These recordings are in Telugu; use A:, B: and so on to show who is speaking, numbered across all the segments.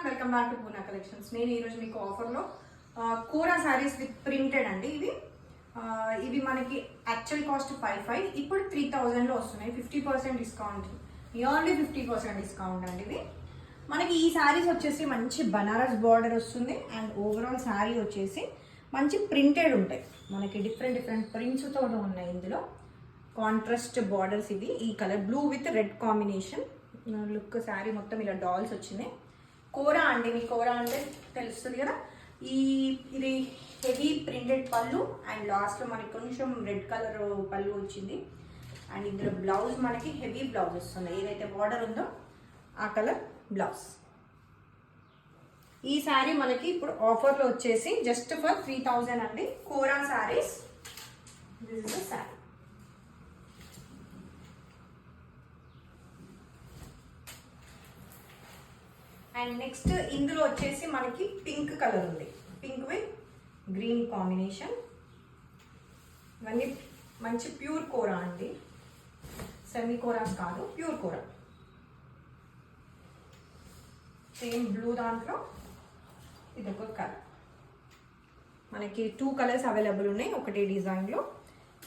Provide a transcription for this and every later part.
A: Welcome back to Poona collections. నేను ఈరోజు మీకు ఆఫర్లో కోరా శారీస్ విత్ ప్రింటెడ్ అండి. ఇవి మనకి యాక్చువల్ కాస్ట్ 5,500, ఇప్పుడు 3,000లో వస్తున్నాయి. 50% డిస్కౌంట్, నియర్లీ 50% డిస్కౌంట్ అండి. ఇవి మనకి ఈ శారీస్ వచ్చేసి మంచి బనారస్ బార్డర్ వస్తుంది అండ్ ఓవరాల్ శారీ వచ్చేసి మంచి ప్రింటెడ్ ఉంటాయి. మనకి డిఫరెంట్ ప్రింట్స్తో ఉన్నాయి. ఇందులో కాంట్రాస్ట్ బార్డర్స్. ఇవి ఈ colour blue with red combination look. Sari మొత్తం ఇలా డాల్స్ వచ్చినాయి. కోరా అండి, మీ కోరా అంటే తెలుస్తుంది కదా. ఇది హెవీ ప్రింటెడ్ పళ్ళు అండ్ లాస్ట్లో మనకి కొంచెం రెడ్ కలర్ పళ్ళు వచ్చింది. అండ్ ఇందులో బ్లౌజ్ మనకి హెవీ బ్లౌజ్ వస్తుంది. ఏదైతే బార్డర్ ఉందో ఆ కలర్ బ్లౌజ్. ఈ శారీ మనకి ఇప్పుడు ఆఫర్లో వచ్చేసి జస్ట్ ఫర్ 3,000 అండి. Kora saris. This is the sari. And next ఇందులో వచ్చేసి మనకి పింక్ కలర్ ఉంది. Pink with green combination. ఇవన్నీ మంచి ప్యూర్ కోరా అండి, సెమీ కోరాస్ కాదు, ప్యూర్ కోరా. సేమ్ బ్లూ దాంట్లో ఇది ఒక కలర్. మనకి 2 కలర్స్ అవైలబుల్ ఉన్నాయి ఒకటే డిజైన్లో.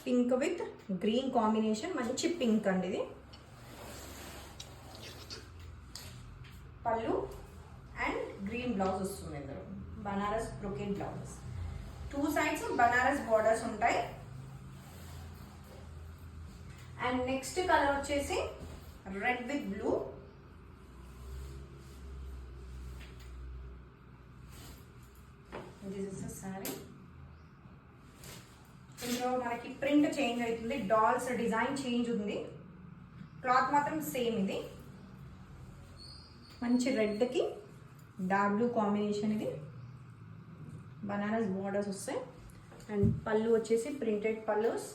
A: పింక్ విత్ గ్రీన్ కాంబినేషన్, మంచి పింక్ అండి ఇది. పళ్ళు అండ్ గ్రీన్ బ్లౌజ్ వస్తుంది. ఇందులో Banaras brocade blouses. 2 sides Banaras borders ఉంటాయి. అండ్ నెక్స్ట్ కలర్ వచ్చేసి red with blue. This is sorry. ఇందులో మనకి ప్రింట్ చేంజ్ అవుతుంది, డాల్స్ డిజైన్ చేంజ్ ఉంది. క్లాత్ మాత్రం సేమ్. ఇది మంచి రెడ్కి డార్క్ బ్లూ కాంబినేషన్. ఇది బనారస్ బార్డర్స్ వస్తాయి. అండ్ పళ్ళు వచ్చేసి ప్రింటెడ్ పళ్ళుస్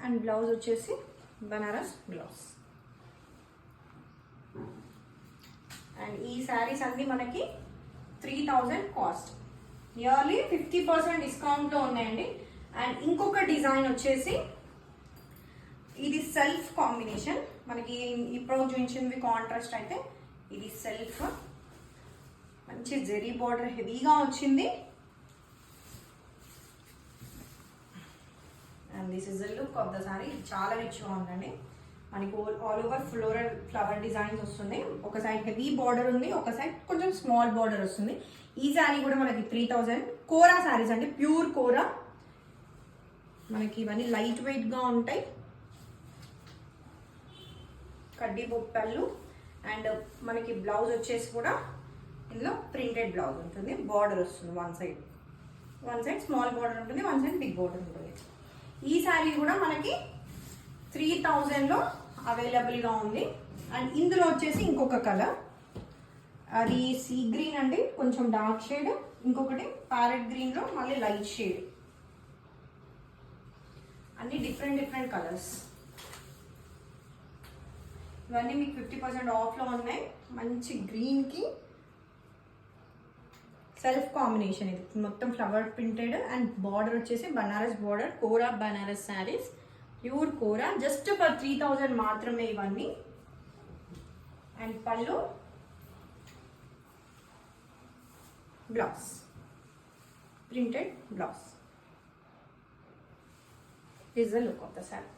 A: అండ్ బ్లౌజ్ వచ్చేసి బనారస్ బ్లౌజ్. అండ్ ఈ శారీస్ అన్నీ మనకి 3,000 కాస్ట్. నియర్లీ 50% డిస్కౌంట్లో ఉన్నాయండి. అండ్ ఇంకొక డిజైన్ వచ్చేసి ఇది సెల్ఫ్ కాంబినేషన్. మనకి ఇప్పుడు చూపించింది కాంట్రాస్ట్ అయితే ఇది సెల్ఫ్. మంచి జెరీ బార్డర్ హెవీగా వచ్చింది. And this is the look of the sorry. చాలా రిచ్గా ఉందండి. మనకి all over floral flower designs వస్తుంది. ఒక సైడ్ హెవీ బార్డర్ ఉంది, ఒక సైడ్ కొంచెం స్మాల్ బార్డర్ వస్తుంది. ఈ శారీ కూడా మనకి 3,000. కోరా శారీస్ అంటే ప్యూర్ కోరా. మనకి ఇవన్నీ లైట్ వెయిట్గా ఉంటాయి. కడ్డీ బొప్పళ్ళు అండ్ మనకి బ్లౌజ్ వచ్చేసి కూడా ఇందులో ప్రింటెడ్ బ్లౌజ్ ఉంటుంది. బార్డర్ వస్తుంది వన్ సైడ్ స్మాల్ బార్డర్ ఉంటుంది, వన్ సైడ్ బిగ్ బార్డర్ ఉంటుంది. ఈ శారీ కూడా మనకి 3,000లో అవైలబుల్గా ఉంది. అండ్ ఇందులో వచ్చేసి ఇంకొక కలర్, అది సీ గ్రీన్ అండి, కొంచెం డార్క్ షేడ్. ఇంకొకటి ప్యారెట్ గ్రీన్లో మళ్ళీ లైట్ షేడ్. అన్ని డిఫరెంట్ కలర్స్. ఇవన్నీ మీకు 50% ఆఫ్లో ఉన్నాయి. మంచి గ్రీన్కి సెల్ఫ్ కాంబినేషన్. ఇది మొత్తం ఫ్లవర్ ప్రింటెడ్ అండ్ బార్డర్ వచ్చేసి Banaras border. Kora Banaras saris, pure kora. Just for 3,000 మాత్రమే ఇవన్నీ. అండ్ పళ్ళు, blouse, printed blouse. Is the look of the sari.